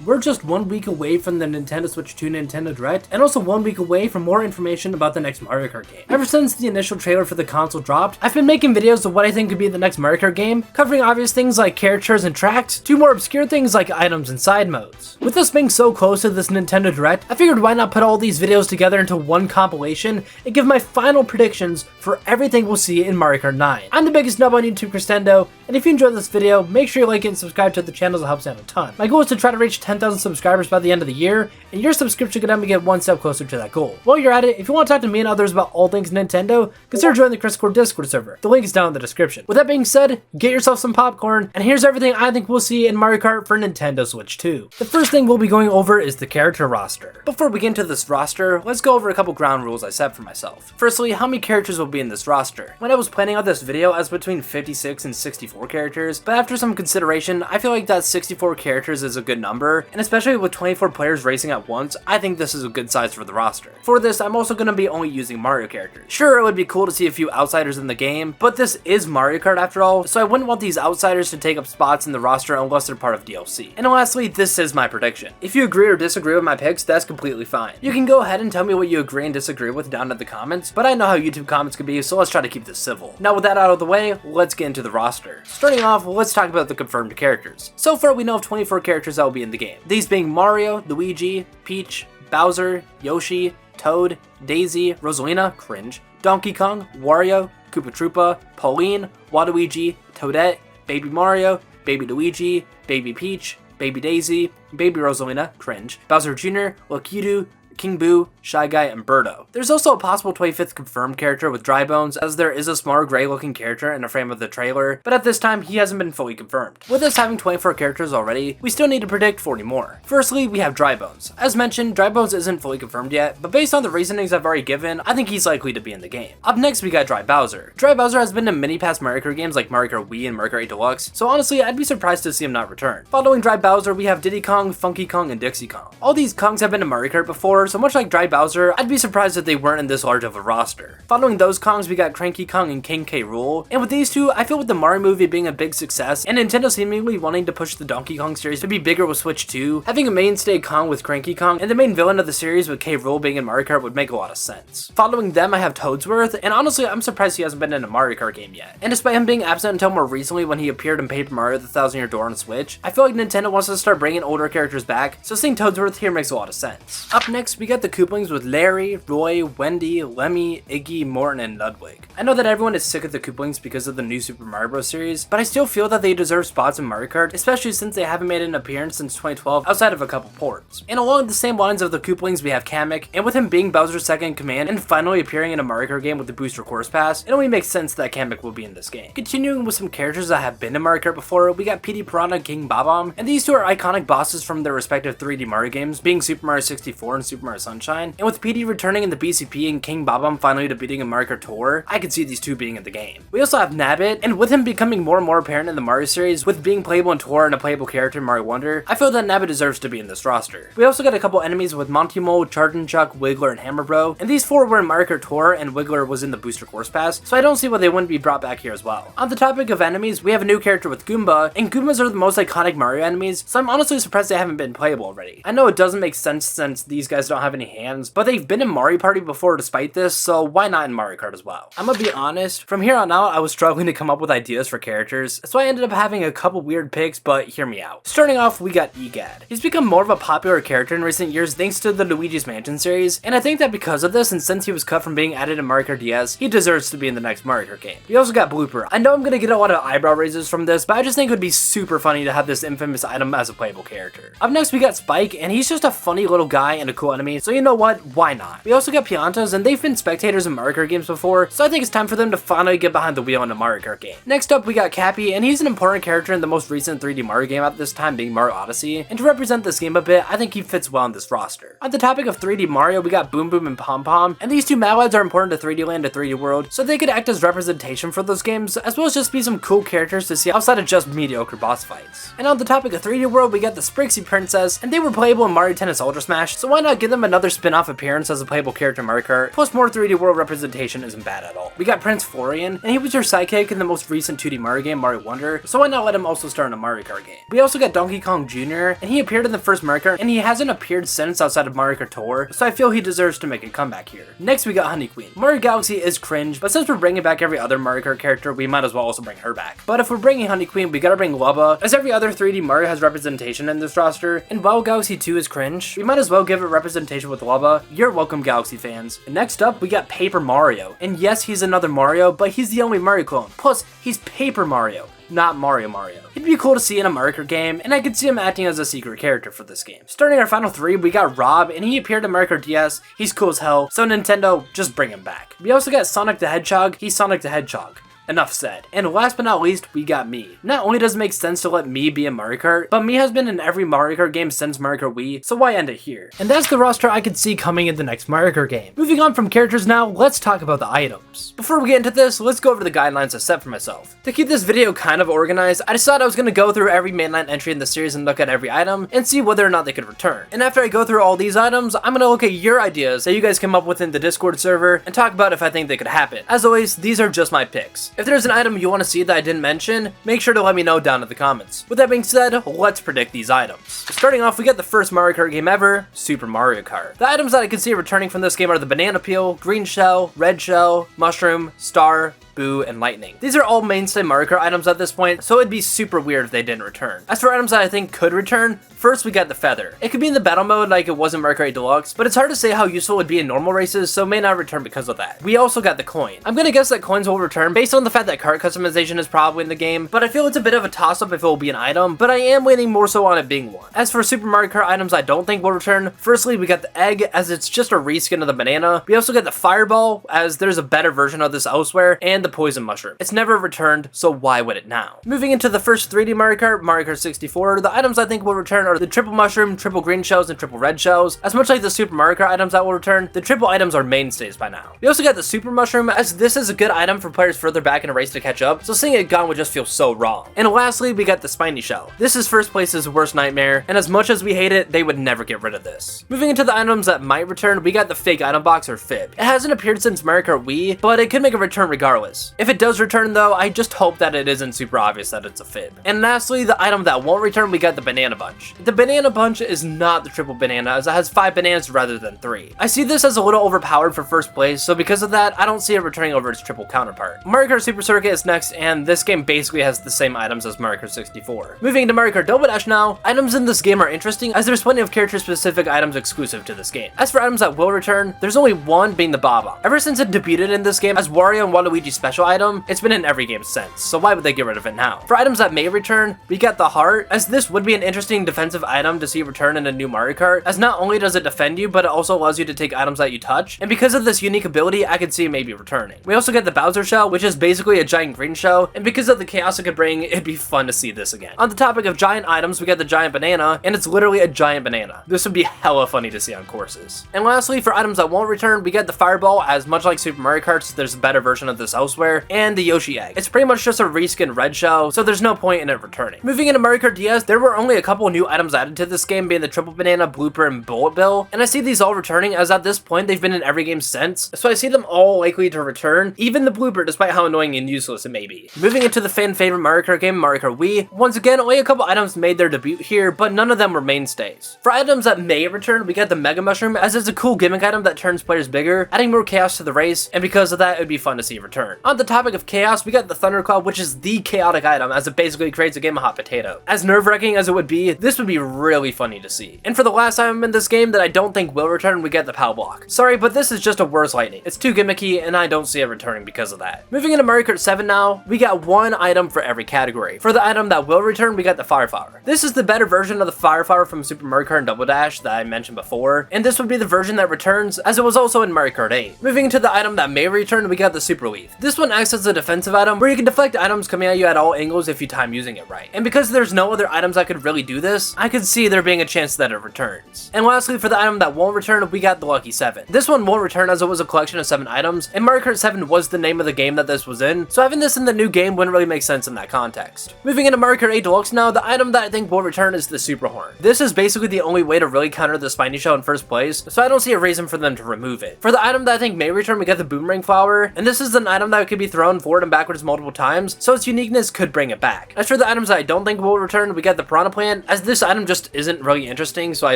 We're just 1 week away from the Nintendo Switch 2 Nintendo Direct, and also 1 week away from more information about the next Mario Kart game. Ever since the initial trailer for the console dropped, I've been making videos of what I think could be the next Mario Kart game, covering obvious things like characters and tracks, to more obscure things like items and side modes. With us being so close to this Nintendo Direct, I figured why not put all these videos together into one compilation and give my final predictions for everything we'll see in Mario Kart 9. I'm the biggest nub on YouTube, Cristendo, and if you enjoyed this video, make sure you like it and subscribe to the channel, it helps out a ton. My goal is to try to reach 10,000 subscribers by the end of the year, and your subscription could help me get one step closer to that goal. While you're at it, if you want to talk to me and others about all things Nintendo, consider joining the Cristcore Discord server. The link is down in the description. With that being said, get yourself some popcorn, and here's everything I think we'll see in Mario Kart for Nintendo Switch 2. The first thing we'll be going over is the character roster. Before we get into this roster, let's go over a couple ground rules I set for myself. Firstly, how many characters will be in this roster? When I was planning out this video, I was between 56 and 64 characters, but after some consideration, I feel like that 64 characters is a good number, and especially with 24 players racing at once, I think this is a good size for the roster. For this, I'm also going to be only using Mario characters. Sure, it would be cool to see a few outsiders in the game, but this is Mario Kart after all, so I wouldn't want these outsiders to take up spots in the roster unless they're part of DLC. And lastly, this is my prediction. If you agree or disagree with my picks, that's completely fine. You can go ahead and tell me what you agree and disagree with down in the comments, but I know how YouTube comments can be, so let's try to keep this civil. Now with that out of the way, let's get into the roster. Starting off, let's talk about the confirmed characters. So far, we know of 24 characters that will be in the game. These being Mario, Luigi, Peach, Bowser, Yoshi, Toad, Daisy, Rosalina, cringe, Donkey Kong, Wario, Koopa Troopa, Pauline, Waluigi, Toadette, Baby Mario, Baby Luigi, Baby Peach, Baby Daisy, Baby Rosalina, cringe, Bowser Jr., Lakitu, King Boo, Shy Guy, and Birdo. There's also a possible 25th confirmed character with Dry Bones, as there is a small gray looking character in a frame of the trailer, but at this time he hasn't been fully confirmed. With us having 24 characters already, we still need to predict 40 more. Firstly, we have Dry Bones. As mentioned, Dry Bones isn't fully confirmed yet, but based on the reasonings I've already given, I think he's likely to be in the game. Up next, we got Dry Bowser. Dry Bowser has been in many past Mario Kart games like Mario Kart Wii and Mario Kart 8 Deluxe, so honestly, I'd be surprised to see him not return. Following Dry Bowser, we have Diddy Kong, Funky Kong, and Dixie Kong. All these Kongs have been in Mario Kart before, so much like Dry Bowser, I'd be surprised if they weren't in this large of a roster. Following those Kongs, we got Cranky Kong and King K. Rool, and with these two, I feel with the Mario movie being a big success, and Nintendo seemingly wanting to push the Donkey Kong series to be bigger with Switch 2, having a mainstay Kong with Cranky Kong, and the main villain of the series with K. Rool being in Mario Kart would make a lot of sense. Following them, I have Toadsworth, and honestly, I'm surprised he hasn't been in a Mario Kart game yet. And despite him being absent until more recently when he appeared in Paper Mario The Thousand Year Door on Switch, I feel like Nintendo wants to start bringing older characters back, so seeing Toadsworth here makes a lot of sense. Up next, we got the Koopalings with Larry, Roy, Wendy, Lemmy, Iggy, Morton, and Ludwig. I know that everyone is sick of the Koopalings because of the new Super Mario Bros. Series, but I still feel that they deserve spots in Mario Kart, especially since they haven't made an appearance since 2012 outside of a couple ports. And along the same lines of the Koopalings, we have Kamek, and with him being Bowser's second in command and finally appearing in a Mario Kart game with the Booster Course Pass, it only makes sense that Kamek will be in this game. Continuing with some characters that have been in Mario Kart before, we got PD Piranha and King Bob-omb, and these two are iconic bosses from their respective 3D Mario games, being Super Mario 64 and Super Mario Sunshine, and with PD returning in the BCP and King Bob-omb finally defeating a Mario Kart Tour, I could see these two being in the game. We also have Nabbit, and with him becoming more and more apparent in the Mario series, with being playable in Tour and a playable character in Mario Wonder, I feel that Nabbit deserves to be in this roster. We also got a couple enemies with Monty Mole, Chargin' Chuck, Wiggler, and Hammer Bro, and these four were in Mario Kart Tour, and Wiggler was in the Booster Course Pass, so I don't see why they wouldn't be brought back here as well. On the topic of enemies, we have a new character with Goomba, and Goombas are the most iconic Mario enemies, so I'm honestly surprised they haven't been playable already. I know it doesn't make sense since these guys don't have any hands, but they've been in Mario Party before despite this, so why not in Mario Kart as well? I'm gonna be honest, from here on out I was struggling to come up with ideas for characters, so I ended up having a couple weird picks, but hear me out. Starting off, we got Egad. He's become more of a popular character in recent years thanks to the Luigi's Mansion series, and I think that because of this, and since he was cut from being added in Mario Kart DS, he deserves to be in the next Mario Kart game. We also got Blooper. I know I'm gonna get a lot of eyebrow raises from this, but I just think it would be super funny to have this infamous item as a playable character. Up next, we got Spike, and he's just a funny little guy and a cool enemy, so you know what? Why not? We also got Piantas, and they've been spectators in Mario Kart games before, so I think it's time for them to finally get behind the wheel in a Mario Kart game. Next up, we got Cappy, and he's an important character in the most recent 3D Mario game at this time being Mario Odyssey, and to represent this game a bit, I think he fits well in this roster. On the topic of 3D Mario, we got Boom Boom and Pom Pom, and these two Mad Lads are important to 3D Land and 3D World, so they could act as representation for those games, as well as just be some cool characters to see outside of just mediocre boss fights. And on the topic of 3D World, we got the Sprixie Princess, and they were playable in Mario Tennis Ultra Smash, so why not give them another spin-off appearance as a playable character in Mario Kart, plus more 3D world representation isn't bad at all. We got Prince Florian, and he was your sidekick in the most recent 2D Mario game, Mario Wonder, so why not let him also star in a Mario Kart game? We also got Donkey Kong Jr., and he appeared in the first Mario Kart, and he hasn't appeared since outside of Mario Kart Tour, so I feel he deserves to make a comeback here. Next we got Honey Queen. Mario Galaxy is cringe, but since we're bringing back every other Mario Kart character, we might as well also bring her back. But if we're bringing Honey Queen, we gotta bring Lubba, as every other 3D Mario has representation in this roster, and while Galaxy 2 is cringe, we might as well give it representation with Lubba. You're welcome, Galaxy fans. And next up, we got Paper Mario. And yes, he's another Mario, but he's the only Mario clone. Plus, he's Paper Mario, not Mario. He'd be cool to see in a Mario Kart game, and I could see him acting as a secret character for this game. Starting our final three, we got Rob, and he appeared in Mario Kart DS. He's cool as hell, so Nintendo, just bring him back. We also got Sonic the Hedgehog. He's Sonic the Hedgehog. Enough said. And last but not least, we got Mii. Not only does it make sense to let Mii be in Mario Kart, but Mii has been in every Mario Kart game since Mario Kart Wii, so why end it here? And that's the roster I could see coming in the next Mario Kart game. Moving on from characters now, let's talk about the items. Before we get into this, let's go over the guidelines I set for myself. To keep this video kind of organized, I decided I was going to go through every mainline entry in the series and look at every item and see whether or not they could return. And after I go through all these items, I'm going to look at your ideas that you guys came up with in the Discord server and talk about if I think they could happen. As always, these are just my picks. If there's an item you want to see that I didn't mention, make sure to let me know down in the comments. With that being said, let's predict these items. Starting off, we got the first Mario Kart game ever, Super Mario Kart. The items that I can see returning from this game are the banana peel, green shell, red shell, mushroom, star, Boo, and Lightning. These are all mainstay Mario Kart items at this point, so it'd be super weird if they didn't return. As for items that I think could return, first we got the feather. It could be in the battle mode like it was in Mario Kart 8 Deluxe, but it's hard to say how useful it would be in normal races, so it may not return because of that. We also got the coin. I'm gonna guess that coins will return based on the fact that cart customization is probably in the game, but I feel it's a bit of a toss-up if it will be an item, but I am leaning more so on it being one. As for Super Mario Kart items I don't think will return, firstly we got the egg, as it's just a reskin of the banana. We also got the fireball, as there's a better version of this elsewhere, and the poison mushroom. It's never returned, so why would it now? Moving into the first 3D Mario Kart 64, the items I think will return are the triple mushroom, triple green shells, and triple red shells. As much like the Super Mario Kart items that will return, the triple items are mainstays by now. We also got the super mushroom, as this is a good item for players further back in a race to catch up, so seeing it gone would just feel so wrong. And lastly, we got the spiny shell. This is first place's worst nightmare, and as much as we hate it, they would never get rid of this. Moving into the items that might return, we got the fake item box or fib. It hasn't appeared since Mario Kart Wii, but it could make a return regardless. If it does return though, I just hope that it isn't super obvious that it's a fib. And lastly, the item that won't return, we got the banana bunch. The banana bunch is not the triple banana, as it has 5 bananas rather than 3. I see this as a little overpowered for first place, so because of that, I don't see it returning over its triple counterpart. Mario Kart Super Circuit is next, and this game basically has the same items as Mario Kart 64. Moving into Mario Kart Double Dash now, items in this game are interesting, as there's plenty of character-specific items exclusive to this game. As for items that will return, there's only one, being the Bob-omb. Ever since it debuted in this game as Wario and Waluigi's special item, it's been in every game since, so why would they get rid of it now? For items that may return, we got the heart, as this would be an interesting defensive item to see return in a new Mario Kart, as not only does it defend you, but it also allows you to take items that you touch, and because of this unique ability, I could see it maybe returning. We also get the Bowser shell, which is basically a giant green shell, and because of the chaos it could bring, it'd be fun to see this again. On the topic of giant items, we got the giant banana, and it's literally a giant banana. This would be hella funny to see on courses. And lastly, for items that won't return, we get the fireball, as much like Super Mario Kart, there's a better version of this elsewhere, and the Yoshi egg. It's pretty much just a reskin red shell, so there's no point in it returning. Moving into Mario Kart DS, there were only a couple new items added to this game, being the triple banana, blooper, and bullet bill, and I see these all returning, as at this point they've been in every game since, so I see them all likely to return, even the blooper, despite how annoying and useless it may be. Moving into the fan favorite Mario Kart game, Mario Kart Wii, once again only a couple items made their debut here, but none of them were mainstays. For items that may return, we got the Mega Mushroom, as it's a cool gimmick item that turns players bigger, adding more chaos to the race, and because of that, it would be fun to see return. On the topic of chaos, we got the Thundercloud, which is the chaotic item, as it basically creates a game of hot potato. As nerve-wracking as it would be, this would be really funny to see. And for the last item in this game that I don't think will return, we get the Pow Block. Sorry, but this is just a worse lightning. It's too gimmicky, and I don't see it returning because of that. Moving into Mario Kart 7 now, we got one item for every category. For the item that will return, we got the Fire Flower. This is the better version of the Fire Flower from Super Mario Kart and Double Dash that I mentioned before, and this would be the version that returns, as it was also in Mario Kart 8. Moving into the item that may return, we got the Super Leaf. This one acts as a defensive item, where you can deflect items coming at you at all angles if you time using it right. And because there's no other items that could really do this, I could see there being a chance that it returns. And lastly, for the item that won't return, we got the Lucky 7. This one won't return, as it was a collection of 7 items, and Mario Kart 7 was the name of the game that this was in, so having this in the new game wouldn't really make sense in that context. Moving into Mario Kart 8 Deluxe now, the item that I think will return is the Super Horn. This is basically the only way to really counter the Spiny Shell in first place, so I don't see a reason for them to remove it. For the item that I think may return, we get the Boomerang Flower, and this is an item that could be thrown forward and backwards multiple times, so its uniqueness could bring it back. As for the items that I don't think will return, we get the Piranha Plant, as this item just isn't really interesting, so I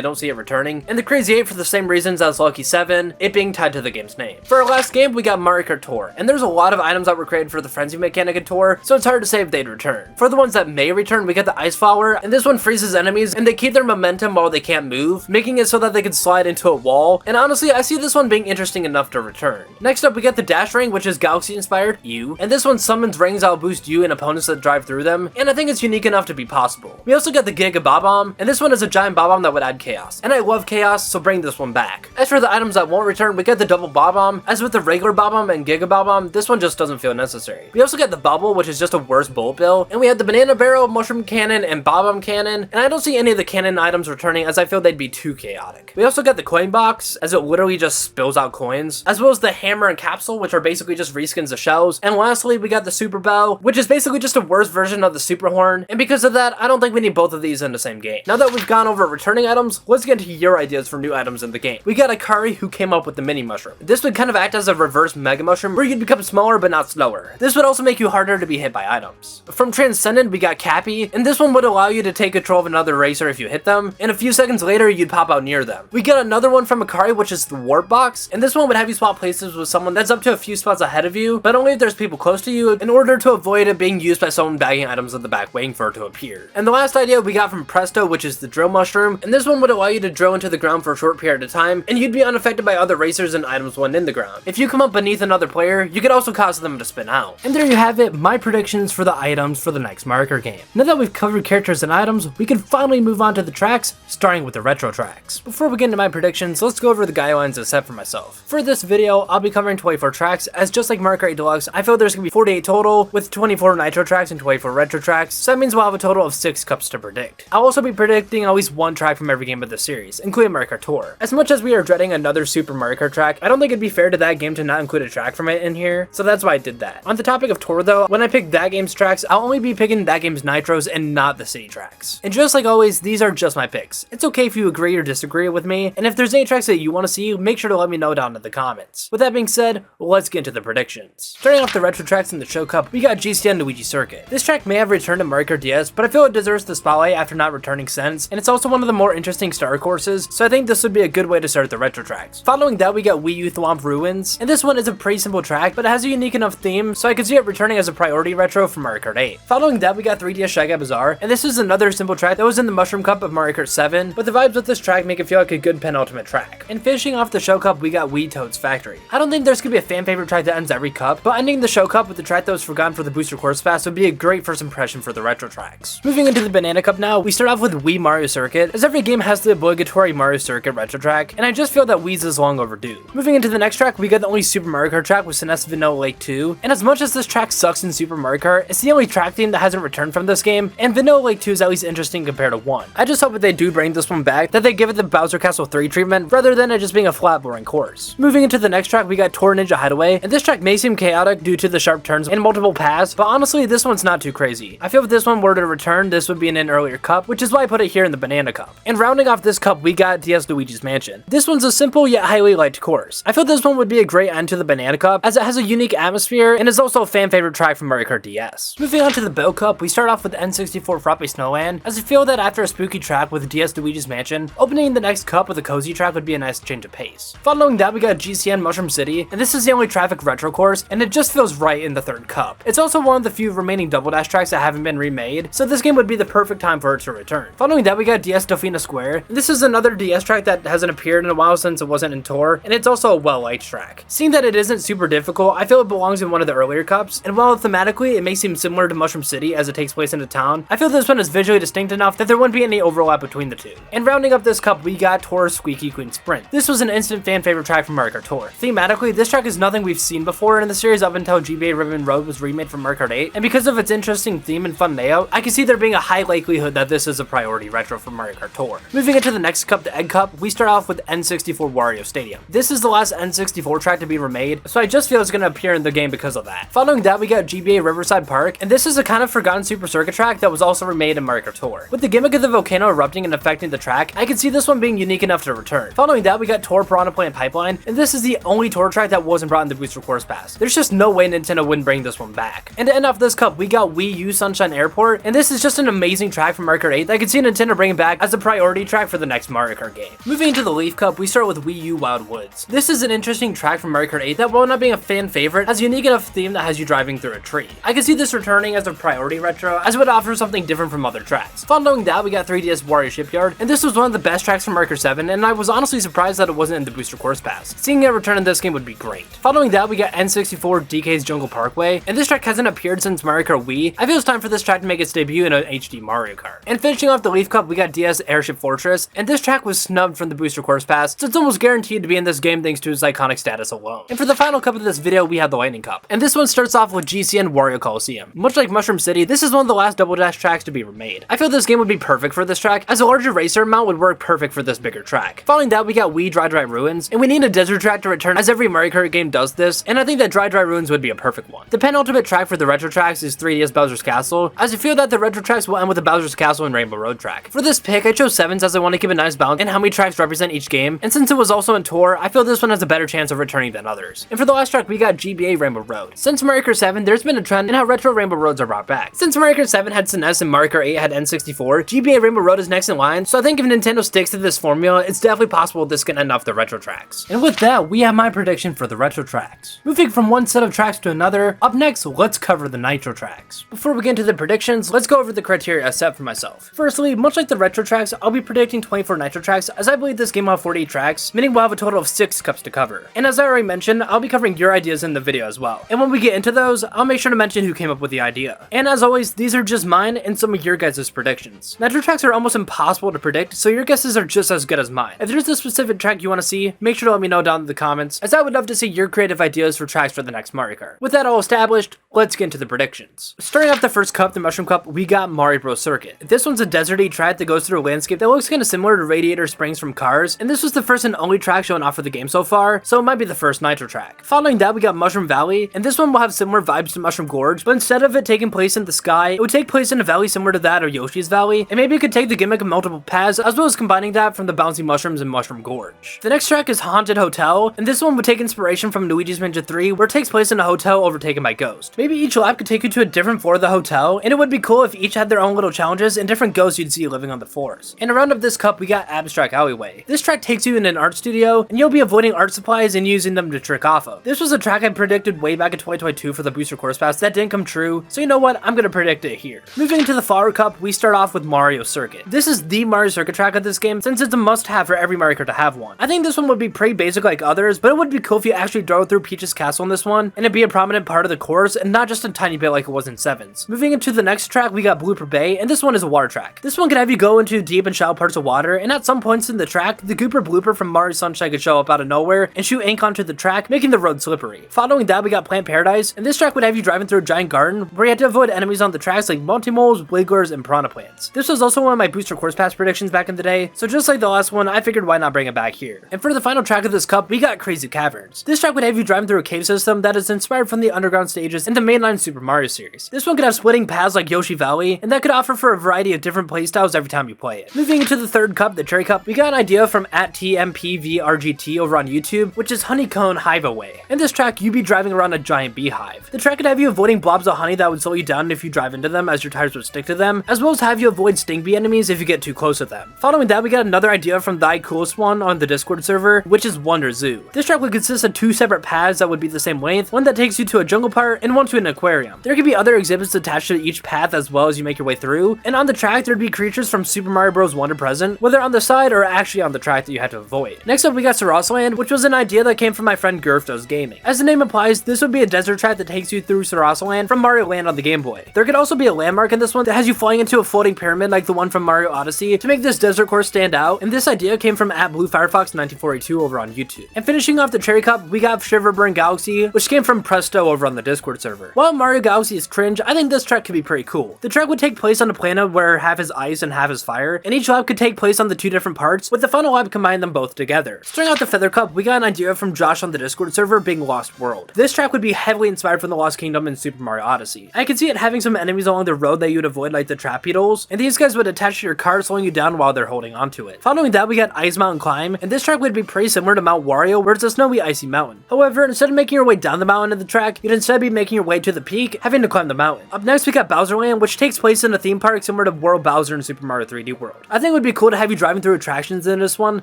don't see it returning, and the Crazy 8 for the same reasons as Lucky 7, it being tied to the game's name. For our last game, we got Mario Kart Tour, and there's a lot of items that were created for the Frenzy mechanic in Tour, so it's hard to say if they'd return. For the ones that may return, we get the Ice Flower, and this one freezes enemies, and they keep their momentum while they can't move, making it so that they can slide into a wall, and honestly, I see this one being interesting enough to return. Next up, we get the Dash Ring, which is Galaxy inspired, and this one summons rings that will boost you and opponents that drive through them, and I think it's unique enough to be possible. We also get the Giga Bob-omb, and this one is a giant Bob-omb that would add chaos, and I love chaos, so bring this one back. As for the items that won't return, we get the double Bob-omb. As with the regular Bob-omb and Giga Bob-omb, this one just doesn't feel necessary. We also get the Bubble, which is just a worse bullet bill, and we had the Banana Barrel, Mushroom Cannon, and Bob-omb Cannon, and I don't see any of the cannon items returning as I feel they'd be too chaotic. We also get the Coin Box, as it literally just spills out coins, as well as the Hammer and Capsule, which are basically just reskins of shells, and lastly, we got the Super Bow, which is basically just a worse version of the Super Horn, and because of that, I don't think we need both of these in the same game. Now that we've gone over returning items, let's get into your ideas for new items in the game. We got Akari, who came up with the Mini Mushroom. This would kind of act as a reverse Mega Mushroom, where you'd become smaller but not slower. This would also make you harder to be hit by items. From Transcendent, we got Cappy, and this one would allow you to take control of another racer if you hit them, and a few seconds later, you'd pop out near them. We get another one from Akari, which is the Warp Box, and this one would have you swap places with someone that's up to a few spots ahead of you, but only if there's people close to you, in order to avoid it being used by someone bagging items at the back waiting for it to appear. And the last idea we got from Presto, which is the Drill Mushroom, and this one would allow you to drill into the ground for a short period of time, and you'd be unaffected by other racers and items when in the ground. If you come up beneath another player, you could also cause them to spin out. And there you have it, my predictions for the items for the next Mario Kart game. Now that we've covered characters and items, we can finally move on to the tracks, starting with the retro tracks. Before we get into my predictions, let's go over the guidelines I set for myself. For this video, I'll be covering 24 tracks, as just like Mario Kart 8 Deluxe, I feel there's gonna be 48 total, with 24 nitro tracks and 24 retro tracks, so that means we'll have a total of 6 cups to predict. I'll also be predicting at least one track from every game of the series, including Mario Kart Tour. As much as we are dreading another Super Mario Kart track, I don't think it'd be fair to that game to not include a track from it in here, so that's why I did that. On the topic of Tour though, when I pick that game's tracks, I'll only be picking that game's nitros and not the city tracks. And just like always, these are just my picks. It's okay if you agree or disagree with me, and if there's any tracks that you want to see, make sure to let me know down in the comments. With that being said, let's get into the predictions. Starting off the retro tracks in the Show Cup, we got GCN Luigi Circuit. This track may have returned to Mario Kart DS, but I feel it deserves the spotlight after not returning since, and it's also one of the more interesting star courses, so I think this would be a good way to start the retro tracks. Following that, we got Wii U Thwomp Ruins, and this one is a pretty simple track, but it has a unique enough theme, so I could see it returning as a priority retro for Mario Kart 8. Following that, we got 3DS Shy Guy Bazaar, and this is another simple track that was in the Mushroom Cup of Mario Kart 7, but the vibes with this track make it feel like a good penultimate track. And finishing off the Show Cup, we got Wii Toad's Factory. I don't think there's gonna be a fan favorite track that ends every cup, but ending the Show Cup with the track that was forgotten for the Booster Course Pass would be a great first impression for the retro tracks. Moving into the Banana Cup now, we start off with Wii Mario Circuit, as every game has the obligatory Mario Circuit retro track, and I just feel that Wii's is long overdue. Moving into the next track, we got the only Super Mario Kart track with Sinest Vanilla Lake 2, and as much as this track sucks in Super Mario Kart, it's the only track theme that hasn't returned from this game, and Vanilla Lake 2 is at least interesting compared to 1. I just hope if they do bring this one back, that they give it the Bowser Castle 3 treatment, rather than it just being a flat, boring course. Moving into the next track, we got Tour Ninja Hideaway, and this track may seem chaotic due to the sharp turns and multiple paths, but honestly, this one's not too crazy. I feel if this one were to return, this would be in an earlier cup, which is why I put it here in the Banana Cup. And rounding off this cup, we got DS Luigi's Mansion. This one's a simple yet highly liked course. I feel this one would be a great end to the Banana Cup, as it has a unique atmosphere and is also a fan favorite track from Mario Kart DS. Moving on to the Bill Cup, we start off with N64 Frappe Snowland, as I feel that after a spooky track with DS Luigi's Mansion, opening the next cup with a cozy track would be a nice change of pace. Following that, we got GCN Mushroom City, and this is the only traffic retro course, and it just feels right in the third cup. It's also one of the few remaining Double Dash tracks that haven't been remade, so this game would be the perfect time for it to return. Following that, we got DS Delfina Square, and this is another DS track that hasn't appeared in a while since it wasn't in Tour, and it's also a well-liked track. Seeing that it isn't super difficult, I feel it belongs in one of the earlier cups, and while thematically it may seem similar to Mushroom City as it takes place in a town, I feel this one is visually distinct enough that there wouldn't be any overlap between the two. And rounding up this cup, we got Tour's Squeaky Queen Sprint. This was an instant fan favorite track from Mario Kart Tour. Thematically, this track is nothing we've seen before in the series up until GBA Ribbon Road was remade from Mario Kart 8, and because of its interesting theme and fun layout, I can see there being a high likelihood that this is a priority retro for Mario Kart Tour. Moving into the next cup, the Egg Cup, we start off with N64 Wario Stadium. This is the last N64 track to be remade, so I just feel it's going to appear in the game because because of that. Following that, we got GBA Riverside Park, and this is a kind of forgotten Super Circuit track that was also remade in Mario Kart Tour. With the gimmick of the volcano erupting and affecting the track, I could see this one being unique enough to return. Following that, we got Tour Piranha Plant Pipeline, and this is the only Tour track that wasn't brought in the Booster Course Pass. There's just no way Nintendo wouldn't bring this one back. And to end off this cup, we got Wii U Sunshine Airport, and this is just an amazing track from Mario Kart 8 that I could see Nintendo bringing back as a priority track for the next Mario Kart game. Moving into the Leaf Cup, we start with Wii U Wild Woods. This is an interesting track from Mario Kart 8 that, while not being a fan favorite, has a unique enough theme that has you driving through a tree. I could see this returning as a priority retro, as it would offer something different from other tracks. Following that, we got 3DS Wario Shipyard, and this was one of the best tracks from Mario Kart 7, and I was honestly surprised that it wasn't in the Booster Course Pass. Seeing it return in this game would be great. Following that, we got N64 DK's Jungle Parkway, and this track hasn't appeared since Mario Kart Wii. I feel it's time for this track to make its debut in an HD Mario Kart. And finishing off the Leaf Cup, we got DS Airship Fortress, and this track was snubbed from the Booster Course Pass, so it's almost guaranteed to be in this game thanks to its iconic status alone. And for the final cup of this video, we have the Lightning Cup, and this one starts off with GCN Wario Coliseum. Much like Mushroom City, this is one of the last Double Dash tracks to be remade. I feel this game would be perfect for this track, as a larger racer amount would work perfect for this bigger track. Following that, we got Wii Dry Dry Ruins, and we need a desert track to return, as every Mario Kart game does this, and I think that Dry Dry Ruins would be a perfect one. The penultimate track for the retro tracks is 3DS Bowser's Castle, as I feel that the retro tracks will end with the Bowser's Castle and Rainbow Road track. For this pick, I chose 7s as I want to keep a nice balance in how many tracks represent each game, and since it was also in Tour, I feel this one has a better chance of returning than others. And for the last track, we got GBA Rainbow Road. Since Mario Kart 7, there's been a trend in how retro Rainbow Roads are brought back. Since Mario Kart 7 had SNES and Mario Kart 8 had N64, GBA Rainbow Road is next in line, so I think if Nintendo sticks to this formula, it's definitely possible this can end off the retro tracks. And with that, we have my prediction for the retro tracks. Moving from one set of tracks to another, up next, let's cover the Nitro tracks. Before we get into the predictions, let's go over the criteria I set for myself. Firstly, much like the retro tracks, I'll be predicting 24 Nitro tracks, as I believe this game will have 48 tracks, meaning we'll have a total of 6 cups to cover. And as I already mentioned, I'll be covering your ideas in the video as well. And when we get into those, I'll make sure to mention who came up with the idea. And as always, these are just mine and some of your guys' predictions. Nitro tracks are almost impossible to predict, so your guesses are just as good as mine. If there's a specific track you want to see, make sure to let me know down in the comments, as I would love to see your creative ideas for tracks for the next Mario Kart. With that all established, let's get into the predictions. Starting off the first cup, the Mushroom Cup, we got Mario Bros. Circuit. This one's a deserty track that goes through a landscape that looks kind of similar to Radiator Springs from Cars, and this was the first and only track shown off of the game so far, so it might be the first Nitro track. Following that, we got Mushroom Valley, and this one will have similar vibes to Mushroom Gorge, but instead of it taking place in the sky, it would take place in a valley similar to that of Yoshi's Valley, and maybe it could take the gimmick of multiple paths, as well as combining that from the bouncy mushrooms in Mushroom Gorge. The next track is Haunted Hotel, and this one would take inspiration from Luigi's Mansion 3, where it takes place in a hotel overtaken by ghosts. Maybe each lap could take you to a different floor of the hotel, and it would be cool if each had their own little challenges and different ghosts you'd see living on the floors. And to round up this cup, we got Abstract Alleyway. This track takes you in an art studio, and you'll be avoiding art supplies and using them to trick off of. This was a track I predicted way back in 2022 for the Booster Course Pass that didn't come true, so you know what, I'm gonna predict it here. Moving into the Flower Cup, we start off with Mario Circuit. This is the Mario Circuit track of this game, since it's a must-have for every Mario Kart to have one. I think this one would be pretty basic like others, but it would be cool if you actually drove through Peach's Castle in this one, and it'd be a prominent part of the course, and not just a tiny bit like it was in 7s. Moving into the next track, we got Blooper Bay, and this one is a water track. This one could have you go into deep and shallow parts of water, and at some points in the track, the Gooper Blooper from Mario Sunshine could show up out of nowhere and shoot ink onto the track, making the road slippery. Following that, we got Plant Paradise, and this track would have you driving through a giant garden, where you had to avoid enemies on the tracks like Multimoles, Wigglers, and Piranha Plants. This was also one of my Booster Course Pass predictions back in the day, so just like the last one, I figured why not bring it back here. And for the final track of this cup, we got Crazy Caverns. This track would have you driving through a cave system that is inspired from the underground stages in the mainline Super Mario series. This one could have splitting paths like Yoshi Valley, and that could offer for a variety of different playstyles every time you play it. Moving into the third cup, the Cherry Cup, we got an idea from @TMPVRGT over on YouTube, which is Honeycomb Hive Away. In this track, you'd be driving around a giant beehive. The track could have you avoiding blobs of honey that would slow you down if you drive into them, as your tires would stick to them, as well as have you avoid sting bee enemies if you get too close to them. Following that, we got another idea from the coolest one on the Discord server, which is Wonder Zoo. This track would consist of 2 separate paths that would be the same length, one that takes you to a jungle part and one to an aquarium. There could be other exhibits attached to each path as well as you make your way through, and on the track there'd be creatures from Super Mario Bros. Wonder present, whether on the side or actually on the track that you had to avoid. Next up, we got Sarasland, which was an idea that came from my friend Gurftos Gaming. As the name implies, this would be a desert track that takes you through Sarasland from Mario Land on the Game Boy. There could also be a landmark in this one that has you flying into a floating pyramid like the one from Mario Odyssey to make this desert course stand out, and this idea came from @BlueFirefox1942 over on YouTube. And finishing off the Cherry Cup, we got Shiverburn Galaxy, which came from Presto over on the Discord server. While Mario Galaxy is cringe, I think this track could be pretty cool. The track would take place on a planet where half is ice and half is fire, and each lap could take place on the 2 different parts, with the final lap combining them both together. Starting out the Feather Cup, we got an idea from Josh on the Discord server, being Lost World. This track would would be heavily inspired from the Lost Kingdom in Super Mario Odyssey. I can see it having some enemies along the road that you'd avoid, like the trap beetles, and these guys would attach to your cart, slowing you down while they're holding onto it. Following that, we got Ice Mountain Climb, and this track would be pretty similar to Mount Wario, where it's a snowy, icy mountain. However, instead of making your way down the mountain of the track, you'd instead be making your way to the peak, having to climb the mountain. Up next, we got Bowser Land, which takes place in a theme park similar to World Bowser in Super Mario 3D World. I think it would be cool to have you driving through attractions in this one,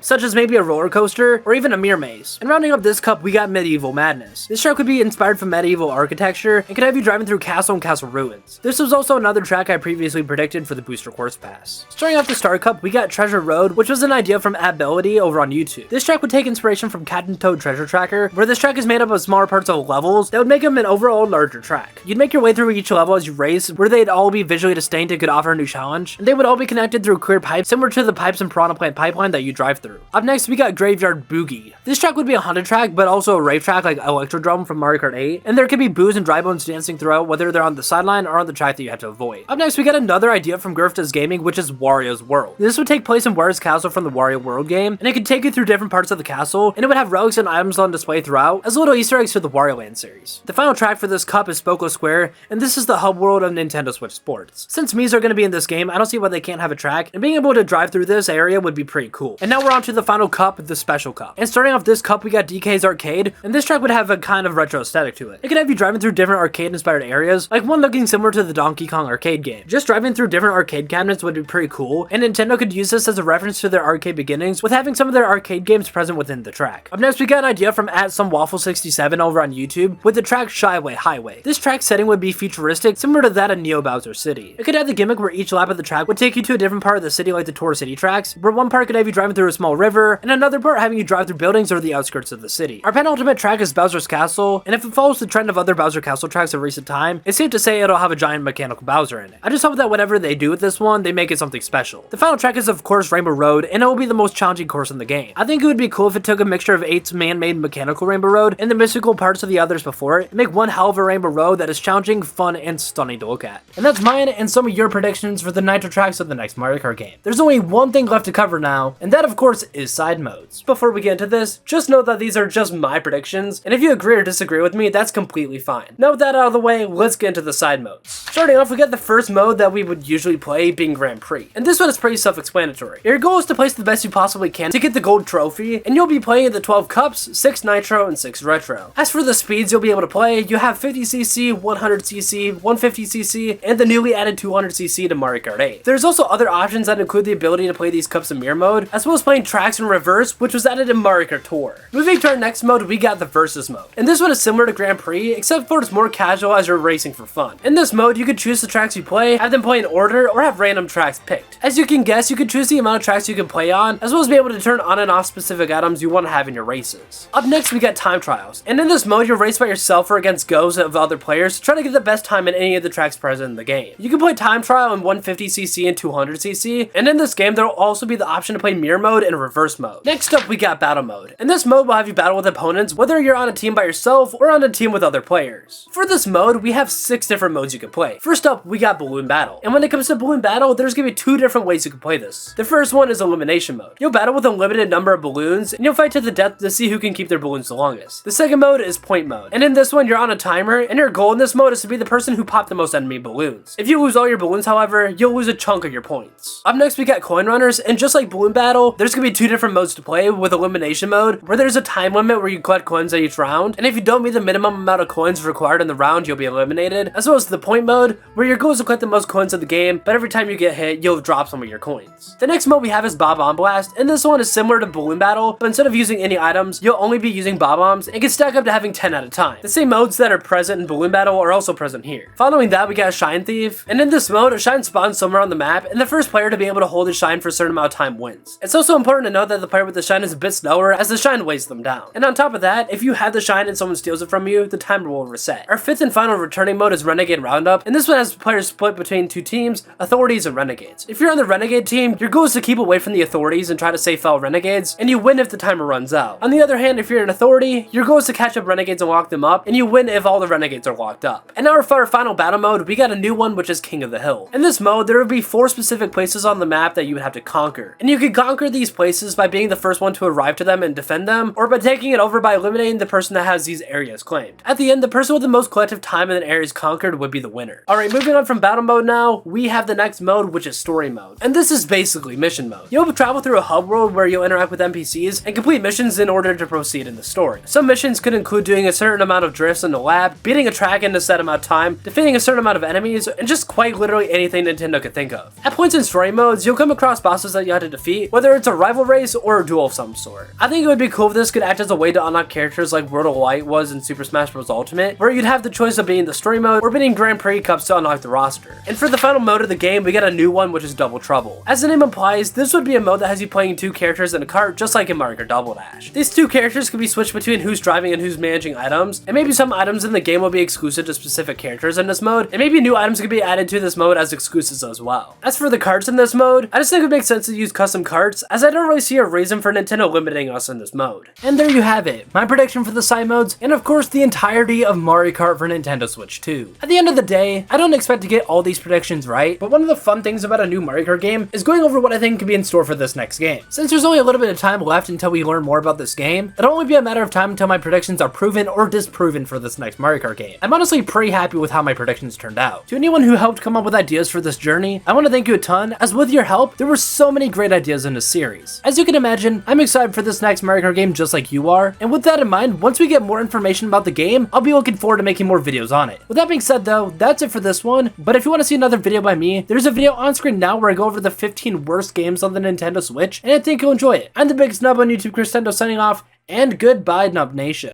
such as maybe a roller coaster, or even a mirror maze. And rounding up this cup, we got Medieval Madness. This track would be inspired from medieval architecture, and could have you driving through castle and castle ruins. This was also another track I previously predicted for the Booster Course Pass. Starting off the Star Cup, we got Treasure Road, which was an idea from Ability over on YouTube. This track would take inspiration from Captain Toad Treasure Tracker, where this track is made up of smaller parts of levels that would make them an overall larger track. You'd make your way through each level as you race, where they'd all be visually distinct and could offer a new challenge, and they would all be connected through clear pipes similar to the pipes in Piranha Plant Pipeline that you drive through. Up next, we got Graveyard Boogie. This track would be a haunted track, but also a rave track like Electrodrome from Mario Kart 8, and there could be boos and dry bones dancing throughout, whether they're on the sideline or on the track that you have to avoid. Up next, we got another idea from Grifta's Gaming, which is Wario's World. This would take place in Wario's Castle from the Wario World game, and it could take you through different parts of the castle, and it would have relics and items on display throughout, as little Easter eggs for the Wario Land series. The final track for this cup is Spoko Square, and this is the hub world of Nintendo Switch Sports. Since Mii's are going to be in this game, I don't see why they can't have a track, and being able to drive through this area would be pretty cool. And now we're on to the final cup, the Special Cup. And starting off this cup, we got DK's Arcade, and this track would have a kind of retro aesthetic to it. It could have you driving through different arcade-inspired areas, like one looking similar to the Donkey Kong arcade game. Just driving through different arcade cabinets would be pretty cool, and Nintendo could use this as a reference to their arcade beginnings, with having some of their arcade games present within the track. Up next, we got an idea from @SomeWaffle67 over on YouTube, with the track Shy Away Highway. This track setting would be futuristic, similar to that of Neo Bowser City. It could have the gimmick where each lap of the track would take you to a different part of the city, like the Tour City tracks, where one part could have you driving through a small river, and another part having you drive through buildings or the outskirts of the city. Our penultimate track is Bowser's Castle, and if it follows the trend of other Bowser Castle tracks of recent time, it's safe to say it'll have a giant mechanical Bowser in it. I just hope that whatever they do with this one, they make it something special. The final track is of course Rainbow Road, and it will be the most challenging course in the game. I think it would be cool if it took a mixture of 8's man-made mechanical Rainbow Road and the mystical parts of the others before it, and make one hell of a Rainbow Road that is challenging, fun, and stunning to look at. And that's mine and some of your predictions for the Nitro tracks of the next Mario Kart game. There's only one thing left to cover now, and that of course is side modes. Before we get into this, just know that these are just my predictions, and if you agree or disagree with me, that's completely fine. Now with that out of the way, let's get into the side modes. Starting off, we got the first mode that we would usually play, being Grand Prix. And this one is pretty self-explanatory. Your goal is to place the best you possibly can to get the gold trophy, and you'll be playing the 12 cups, 6 Nitro, and 6 Retro. As for the speeds you'll be able to play, you have 50cc, 100cc, 150cc, and the newly added 200cc to Mario Kart 8. There's also other options that include the ability to play these cups in mirror mode, as well as playing tracks in reverse, which was added in Mario Kart Tour. Moving to our next mode, we got the Versus mode. And this one is similar to Grand Prix, except for it's more casual as you're racing for fun. In this mode, you could choose the tracks you play, have them play in order, or have random tracks picked. As you can guess, you can choose the amount of tracks you can play on, as well as be able to turn on and off specific items you want to have in your races. Up next, we got Time Trials. And in this mode, you'll race by yourself or against goes of other players to try to get the best time in any of the tracks present in the game. You can play Time Trial in 150cc and 200cc, and in this game, there will also be the option to play mirror mode and reverse mode. Next up, we got Battle mode. And this mode will have you battle with opponents, whether you're on a team by yourself or on a team with other players. For this mode, we have 6 different modes you can play. First up, we got Balloon Battle. And when it comes to Balloon Battle, there's gonna be 2 different ways you can play this. The first one is Elimination mode. You'll battle with a limited number of balloons, and you'll fight to the death to see who can keep their balloons the longest. The second mode is Point mode. And in this one, you're on a timer, and your goal in this mode is to be the person who popped the most enemy balloons. If you lose all your balloons, however, you'll lose a chunk of your points. Up next, we got Coin Runners, and just like Balloon Battle, there's gonna be 2 different modes to play, with Elimination mode, where there's a time limit where you collect coins at each round, and if you don't meet the minimum amount of coins required in the round, you'll be eliminated, as well as the Point mode, where your goal is to collect the most coins of the game, but every time you get hit, you'll drop some of your coins. The next mode we have is Bob Bomb Blast, and this one is similar to Balloon Battle, but instead of using any items, you'll only be using Bob Bombs, and can stack up to having 10 at a time. The same modes that are present in Balloon Battle are also present here. Following that, we got Shine Thief, and in this mode, a shine spawns somewhere on the map, and the first player to be able to hold his shine for a certain amount of time wins. It's also important to note that the player with the shine is a bit slower, as the shine weighs them down. And on top of that, if you have the shine and someone steals it from you, the timer will reset. Our 5th and final returning mode is Renegade Roundup, and this one has players split between 2 teams, Authorities and Renegades. If you're on the Renegade team, your goal is to keep away from the Authorities and try to save fellow Renegades, and you win if the timer runs out. On the other hand, if you're an Authority, your goal is to catch up Renegades and lock them up, and you win if all the Renegades are locked up. And now for our final battle mode, we got a new one, which is King of the Hill. In this mode, there will be 4 specific places on the map that you would have to conquer. And you can conquer these places by being the first one to arrive to them and defend them, or by taking it over by eliminating the person that has these areas claimed. At the end, the person with the most collective time in an areas conquered would be the winner. Alright, moving on from battle mode now, we have the next mode, which is story mode. And this is basically mission mode. You'll travel through a hub world where you'll interact with NPCs and complete missions in order to proceed in the story. Some missions could include doing a certain amount of drifts in the lab, beating a track in a set amount of time, defeating a certain amount of enemies, and just quite literally anything Nintendo could think of. At points in story modes, you'll come across bosses that you have to defeat, whether it's a rival race or a duel of some sort. I think it would be cool if this could act as a way to unlock characters like World of Light was in Super Smash Bros. Ultimate, where you'd have the choice of beating the story mode or beating Grand Prix Cups to unlock the roster. And for the final mode of the game, we get a new one, which is Double Trouble. As the name implies, this would be a mode that has you playing two characters in a cart, just like in Mario Kart Double Dash. These two characters can be switched between who's driving and who's managing items, and maybe some items in the game will be exclusive to specific characters in this mode, and maybe new items can be added to this mode as exclusives as well. As for the carts in this mode, I just think it would make sense to use custom carts, as I don't really see a reason for Nintendo limiting us in this mode. And there you have it, my prediction for the side modes, and of course the entirety of Mario Kart for Nintendo Switch 2. At the end of the day, I don't expect to get all these predictions right, but one of the fun things about a new Mario Kart game is going over what I think can be in store for this next game. Since there's only a little bit of time left until we learn more about this game, it'll only be a matter of time until my predictions are proven or disproven for this next Mario Kart game. I'm honestly pretty happy with how my predictions turned out. To anyone who helped come up with ideas for this journey, I want to thank you a ton, as with your help, there were so many great ideas in this series. As you can imagine, I'm excited for this next Mario Kart game just like you are, and with that in mind, once we get more information about the game, I'll be looking forward to making more videos on it. With that being said though, that's it for this one, but if you want to see another video by me, there's a video on screen now where I go over the 15 worst games on the Nintendo Switch, and I think you'll enjoy it. I'm the biggest nub on YouTube, Chris Tendo, signing off, and goodbye, Nub Nation.